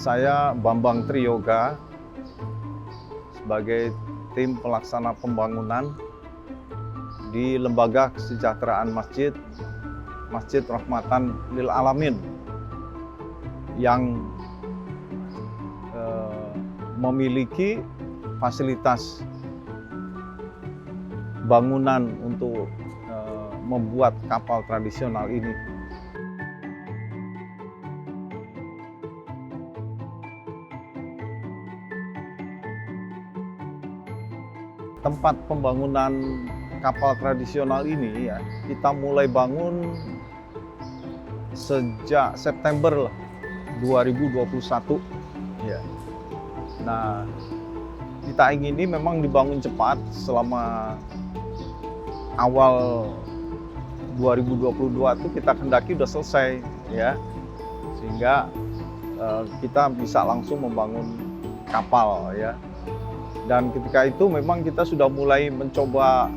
Saya Bambang Triyoga sebagai tim pelaksana pembangunan di Lembaga Kesejahteraan Masjid Rahmatan Lil Alamin yang memiliki fasilitas bangunan untuk membuat kapal tradisional ini. Tempat pembangunan kapal tradisional ini ya, kita mulai bangun sejak September 2021 ya. Nah, kita ingini memang dibangun cepat selama awal 2022 itu kita kendaki udah selesai ya, sehingga kita bisa langsung membangun kapal ya. Dan ketika itu memang kita sudah mulai mencoba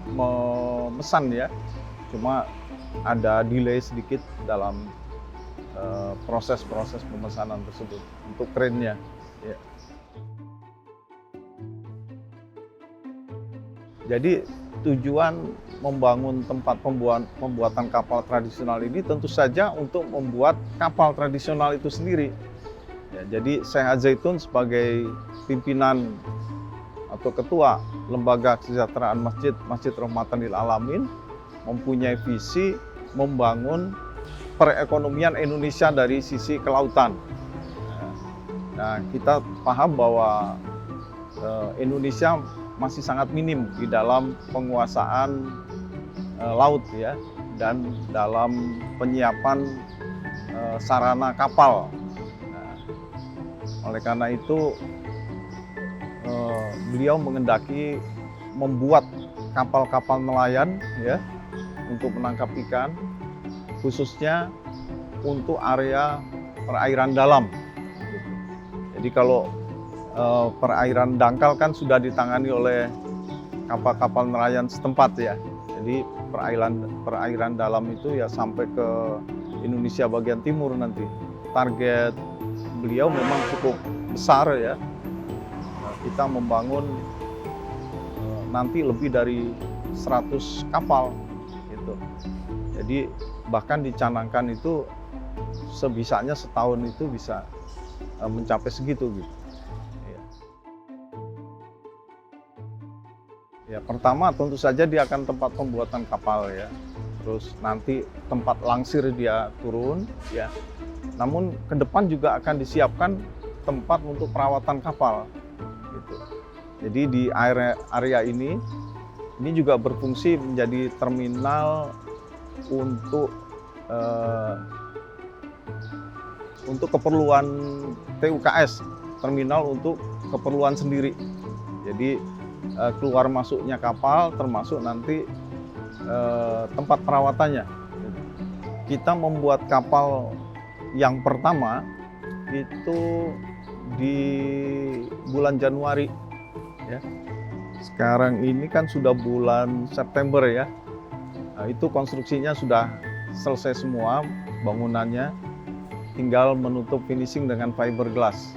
memesan ya, cuma ada delay sedikit dalam proses-proses pemesanan tersebut untuk kerennya. Ya. Jadi tujuan membangun tempat pembuatan kapal tradisional ini tentu saja untuk membuat kapal tradisional itu sendiri. Ya, jadi Syekh Az-Zaitun sebagai pimpinan atau ketua Lembaga Kesejahteraan Masjid Rahmatan Lil Alamin mempunyai visi membangun perekonomian Indonesia dari sisi kelautan. Nah, kita paham bahwa Indonesia masih sangat minim di dalam penguasaan laut ya, dan dalam penyiapan sarana kapal. Oleh karena itu, beliau mengendaki membuat kapal-kapal nelayan ya untuk menangkap ikan, khususnya untuk area perairan dalam. Jadi kalau perairan dangkal kan sudah ditangani oleh kapal-kapal nelayan setempat ya. Jadi perairan dalam itu ya sampai ke Indonesia bagian timur nanti. Target beliau memang cukup besar ya. Kita membangun nanti lebih dari 100 kapal gitu. Jadi bahkan dicanangkan itu sebisanya setahun itu bisa mencapai segitu gitu. Ya, pertama tentu saja dia akan tempat pembuatan kapal ya. Terus nanti tempat langsir dia turun ya. Namun ke depan juga akan disiapkan tempat untuk perawatan kapal gitu. Jadi di area ini juga berfungsi menjadi terminal untuk keperluan TUKS, terminal untuk keperluan sendiri. Jadi keluar masuknya kapal termasuk nanti tempat perawatannya. Kita membuat kapal yang pertama itu di bulan Januari ya. Sekarang ini kan sudah bulan September ya. Nah, itu konstruksinya sudah selesai semua bangunannya, tinggal menutup finishing dengan fiberglass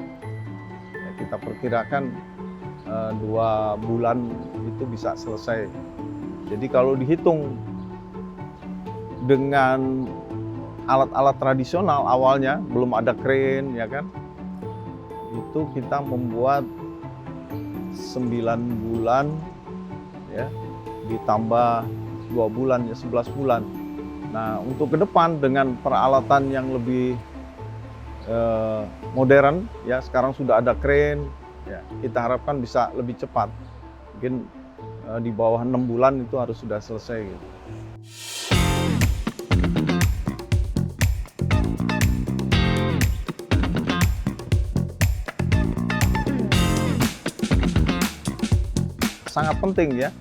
ya, kita perkirakan 2 bulan itu bisa selesai. Jadi kalau dihitung dengan alat-alat tradisional awalnya, belum ada crane ya kan, itu kita membuat 9 bulan ya, ditambah 2 bulan ya 11 bulan. Nah, untuk ke depan dengan peralatan yang lebih modern ya, sekarang sudah ada crane ya, kita harapkan bisa lebih cepat. Mungkin di bawah 6 bulan itu harus sudah selesai gitu. Sangat penting ya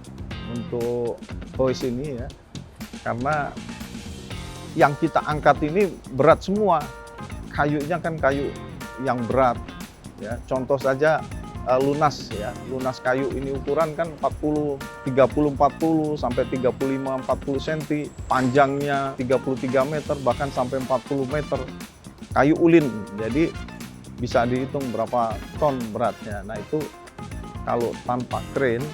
untuk voice ini ya, karena yang kita angkat ini berat semua, kayunya kan kayu yang berat ya. Contoh saja lunas ya, lunas kayu ini ukuran kan 30 40 sampai 35 40 cm, panjangnya 33 meter bahkan sampai 40 meter. kayu ulin, jadi bisa dihitung berapa ton beratnya. Nah itu kalau tanpa kren,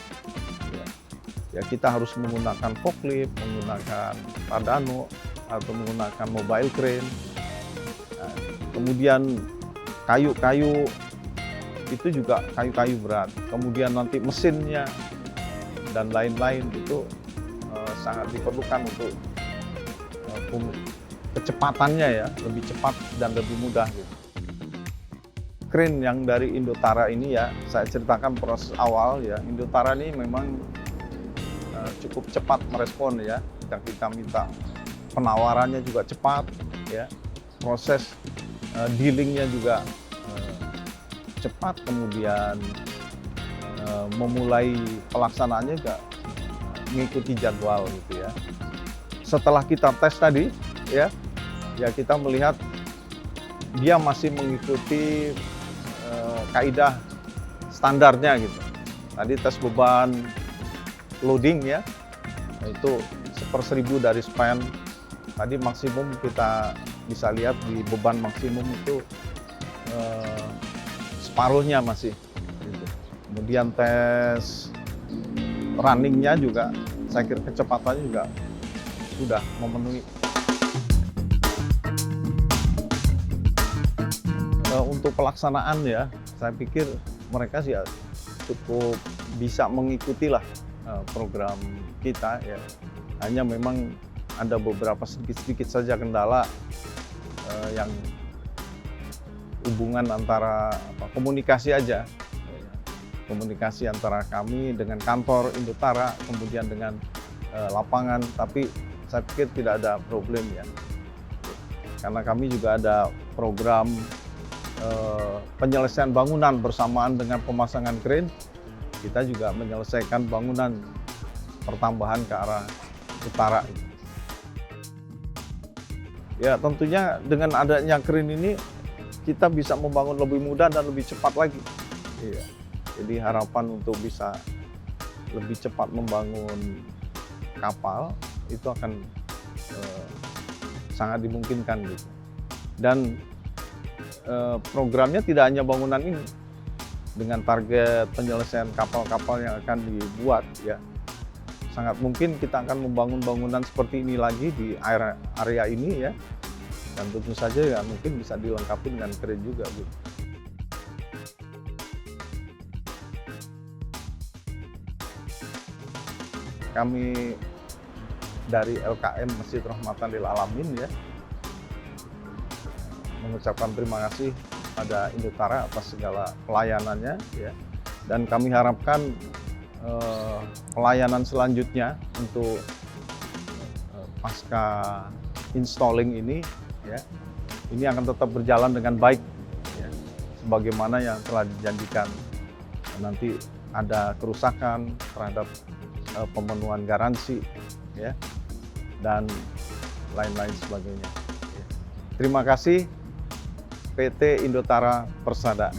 ya kita harus menggunakan forklift, menggunakan Tadano, atau menggunakan mobile crane. Nah, kemudian kayu-kayu itu juga kayu-kayu berat. Kemudian nanti mesinnya dan lain-lain itu sangat diperlukan untuk kecepatannya ya, lebih cepat dan lebih mudah gitu. Crane yang dari Indotara ini ya, saya ceritakan proses awal ya. Indotara ini memang cukup cepat merespon ya. Kita minta penawarannya juga cepat ya. Proses dealingnya juga cepat, kemudian memulai pelaksanaannya juga mengikuti jadwal gitu ya. Setelah kita tes tadi ya kita melihat dia masih mengikuti kaidah standarnya gitu. Tadi tes beban loading ya, itu 1/1000 dari span. Tadi maksimum kita bisa lihat di beban maksimum itu separuhnya masih. Gitu. Kemudian tes runningnya juga, saya kira kecepatannya juga sudah memenuhi. Untuk pelaksanaan ya, saya pikir mereka sih cukup bisa mengikuti lah program kita ya. Hanya memang ada beberapa sedikit saja kendala yang hubungan antara komunikasi aja. Komunikasi antara kami dengan kantor Indotara, kemudian dengan lapangan, tapi saya pikir tidak ada problem ya. Karena kami juga ada program penyelesaian bangunan bersamaan dengan pemasangan kren. Kita juga menyelesaikan bangunan pertambahan ke arah utara. Ya tentunya dengan adanya kren ini kita bisa membangun lebih mudah dan lebih cepat lagi. Iya. Jadi harapan untuk bisa lebih cepat membangun kapal itu akan sangat dimungkinkan gitu. Dan programnya tidak hanya bangunan ini, dengan target penyelesaian kapal-kapal yang akan dibuat ya, sangat mungkin kita akan membangun bangunan seperti ini lagi di area ini ya, dan tentu saja ya mungkin bisa dilengkapi dengan kren juga gitu. Kami dari LKM Masjid Rahmatan Lil Alamin ya, mengucapkan terima kasih pada Indotara atas segala pelayanannya ya, dan kami harapkan pelayanan selanjutnya untuk pasca installing ini ya, ini akan tetap berjalan dengan baik ya, sebagaimana yang telah dijanjikan. Nanti ada kerusakan terhadap pemenuhan garansi ya, dan lain-lain sebagainya. Terima kasih PT Indotara Persada.